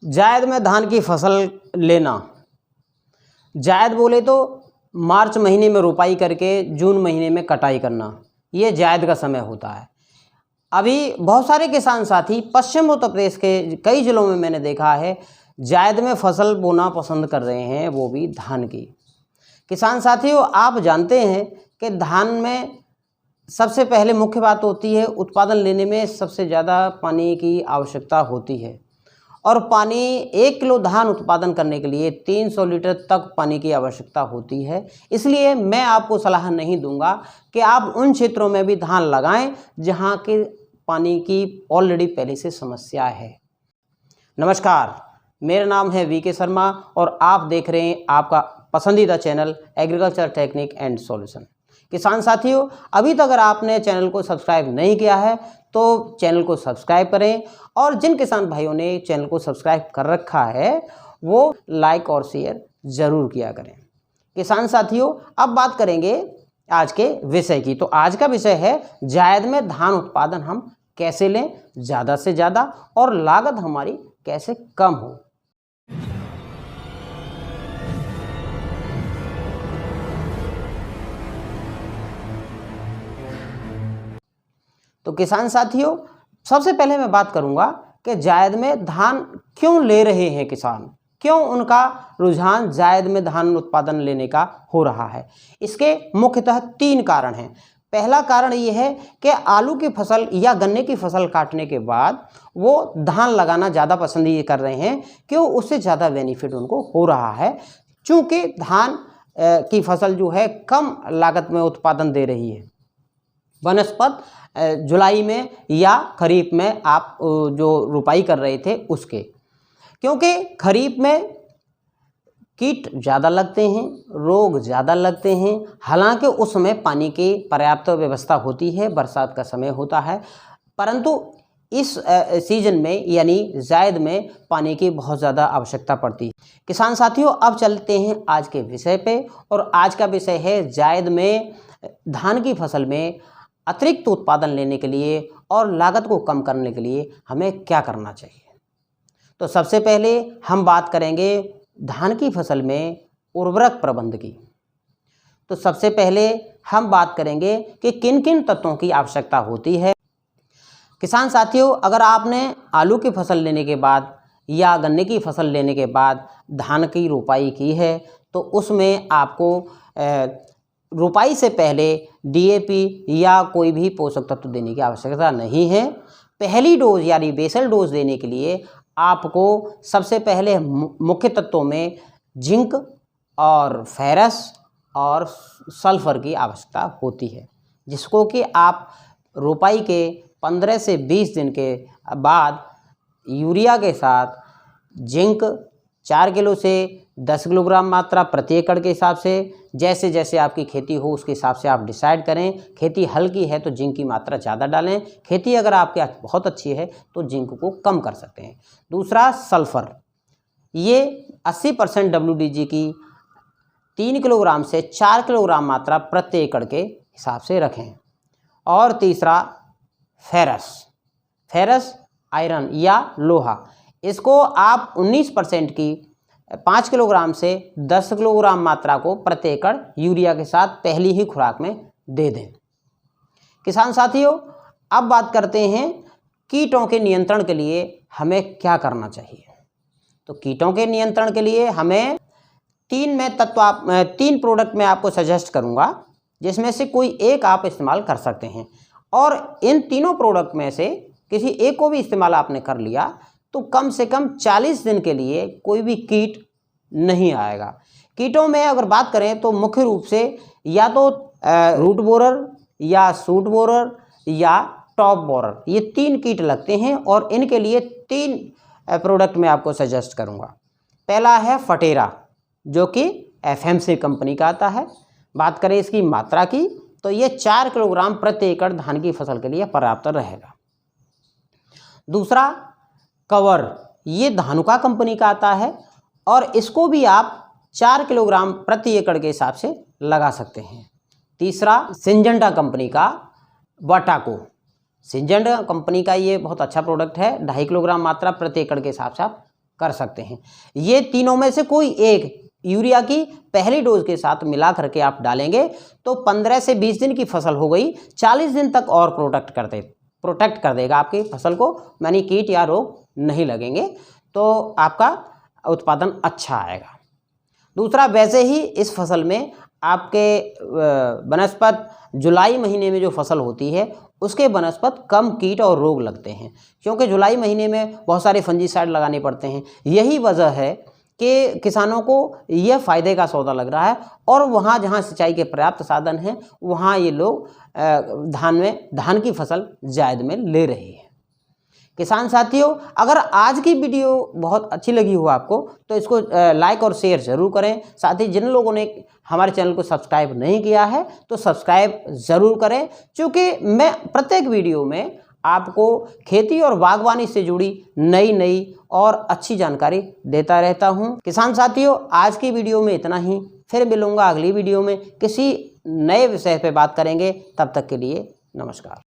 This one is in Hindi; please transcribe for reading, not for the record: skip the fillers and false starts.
जायद में धान की फसल लेना। जायद बोले तो मार्च महीने में रोपाई करके जून महीने में कटाई करना, ये जायद का समय होता है। अभी बहुत सारे किसान साथी पश्चिम उत्तर प्रदेश के कई जिलों में मैंने देखा है जायद में फसल बोना पसंद कर रहे हैं, वो भी धान की। किसान साथियों, आप जानते हैं कि धान में सबसे पहले मुख्य बात होती है उत्पादन लेने में सबसे ज़्यादा पानी की आवश्यकता होती है, और पानी 1 किलो धान उत्पादन करने के लिए 300 लीटर तक पानी की आवश्यकता होती है। इसलिए मैं आपको सलाह नहीं दूंगा कि आप उन क्षेत्रों में भी धान लगाएं जहां के पानी की ऑलरेडी पहले से समस्या है। नमस्कार, मेरा नाम है वीके शर्मा और आप देख रहे हैं आपका पसंदीदा channel agriculture technique and solution. किसान साथियों, अभी तक अगर आपने चैनल को सब्सक्राइब नहीं किया है तो चैनल को सब्सक्राइब करें, और जिन किसान भाइयों ने चैनल को सब्सक्राइब कर रखा है वो लाइक और शेयर ज़रूर किया करें। किसान साथियों, अब बात करेंगे आज के विषय की। तो आज का विषय है जायद में धान उत्पादन हम कैसे लें ज़्यादा से ज़्यादा और लागत हमारी कैसे कम हो। तो किसान साथियों, सबसे पहले मैं बात करूंगा कि जायद में धान क्यों ले रहे हैं किसान, क्यों उनका रुझान जायद में धान उत्पादन लेने का हो रहा है। इसके मुख्यतः 3 कारण हैं। पहला कारण ये है कि आलू की फसल या गन्ने की फसल काटने के बाद वो धान लगाना ज़्यादा पसंद ये कर रहे हैं कि उससे ज़्यादा बेनिफिट उनको हो रहा है, चूँकि धान की फसल जो है कम लागत में उत्पादन दे रही है बनस्पत जुलाई में या खरीफ में आप जो रुपाई कर रहे थे उसके, क्योंकि खरीफ में कीट ज़्यादा लगते हैं, रोग ज़्यादा लगते हैं। हालांकि उस समय पानी की पर्याप्त व्यवस्था होती है, बरसात का समय होता है, परंतु इस सीजन में यानी जायद में पानी की बहुत ज़्यादा आवश्यकता पड़ती है। किसान साथियों, अब चलते हैं आज के विषय पे, और आज का विषय है जायद में धान की फसल में अतिरिक्त उत्पादन लेने के लिए और लागत को कम करने के लिए हमें क्या करना चाहिए। तो सबसे पहले हम बात करेंगे धान की फसल में उर्वरक प्रबंध की। तो सबसे पहले हम बात करेंगे कि किन किन तत्वों की आवश्यकता होती है। किसान साथियों, अगर आपने आलू की फसल लेने के बाद या गन्ने की फसल लेने के बाद धान की रोपाई की है तो उसमें आपको रोपाई से पहले डीएपी या कोई भी पोषक तत्व देने की आवश्यकता नहीं है। पहली डोज यानी बेसल डोज देने के लिए आपको सबसे पहले मुख्य तत्वों में जिंक और फेरस और सल्फर की आवश्यकता होती है, जिसको कि आप रोपाई के 15 से 20 दिन के बाद यूरिया के साथ जिंक 4 किलो से 10 किलोग्राम मात्रा प्रति एकड़ के हिसाब से, जैसे जैसे आपकी खेती हो उसके हिसाब से आप डिसाइड करें। खेती हल्की है तो जिंक की मात्रा ज़्यादा डालें, खेती अगर आपके बहुत अच्छी है तो जिंक को कम कर सकते हैं। दूसरा सल्फ़र, ये 80% WDG की 3 किलोग्राम से 4 किलोग्राम मात्रा प्रति एकड़ के हिसाब से रखें। और तीसरा फेरस आयरन या लोहा, इसको आप 19% की 5 किलोग्राम से 10 किलोग्राम मात्रा को प्रति एकड़ यूरिया के साथ पहली ही खुराक में दे दें। किसान साथियों, अब बात करते हैं कीटों के नियंत्रण के लिए हमें क्या करना चाहिए। तो कीटों के नियंत्रण के लिए हमें 3 प्रोडक्ट मैं आपको सजेस्ट करूंगा, जिसमें से कोई एक आप इस्तेमाल कर सकते हैं, और इन तीनों प्रोडक्ट में से किसी एक को भी इस्तेमाल आपने कर लिया तो कम से कम 40 दिन के लिए कोई भी कीट नहीं आएगा। कीटों में अगर बात करें तो मुख्य रूप से या तो रूट बोरर या सूट बोरर या टॉप बोरर, ये 3 कीट लगते हैं, और इनके लिए 3 प्रोडक्ट मैं आपको सजेस्ट करूंगा। पहला है फटेरा, जो कि FMC कंपनी का आता है। बात करें इसकी मात्रा की तो ये 4 किलोग्राम प्रति एकड़ धान की फसल के लिए पर्याप्त रहेगा। दूसरा कवर, ये धानुका कंपनी का आता है, और इसको भी आप 4 किलोग्राम प्रति एकड़ के हिसाब से लगा सकते हैं। तीसरा सिंजेंटा कंपनी का वाटाको, सिंजेंटा कंपनी का ये बहुत अच्छा प्रोडक्ट है, 2.5 किलोग्राम मात्रा प्रति एकड़ के हिसाब से आप कर सकते हैं। ये तीनों में से कोई एक यूरिया की पहली डोज के साथ मिला करके आप डालेंगे तो 15 से 20 दिन की फसल हो गई, 40 दिन तक और प्रोटेक्ट कर देगा आपकी फसल को, यानी कीट या रोग नहीं लगेंगे, तो आपका उत्पादन अच्छा आएगा। दूसरा, वैसे ही इस फसल में आपके बनस्पत जुलाई महीने में जो फसल होती है उसके बनस्पत कम कीट और रोग लगते हैं, क्योंकि जुलाई महीने में बहुत सारे फंजीसाइड लगाने पड़ते हैं। यही वजह है कि किसानों को यह फ़ायदे का सौदा लग रहा है, और वहाँ जहाँ सिंचाई के पर्याप्त साधन हैं वहाँ ये लोग धान की फसल जायद में ले रहे हैं। किसान साथियों, अगर आज की वीडियो बहुत अच्छी लगी हो आपको तो इसको लाइक और शेयर ज़रूर करें। साथ ही जिन लोगों ने हमारे चैनल को सब्सक्राइब नहीं किया है तो सब्सक्राइब ज़रूर करें, क्योंकि मैं प्रत्येक वीडियो में आपको खेती और बागवानी से जुड़ी नई और अच्छी जानकारी देता रहता हूं। किसान साथियों, आज की वीडियो में इतना ही। फिर मिलूंगा अगली वीडियो में, किसी नए विषय पर बात करेंगे। तब तक के लिए नमस्कार।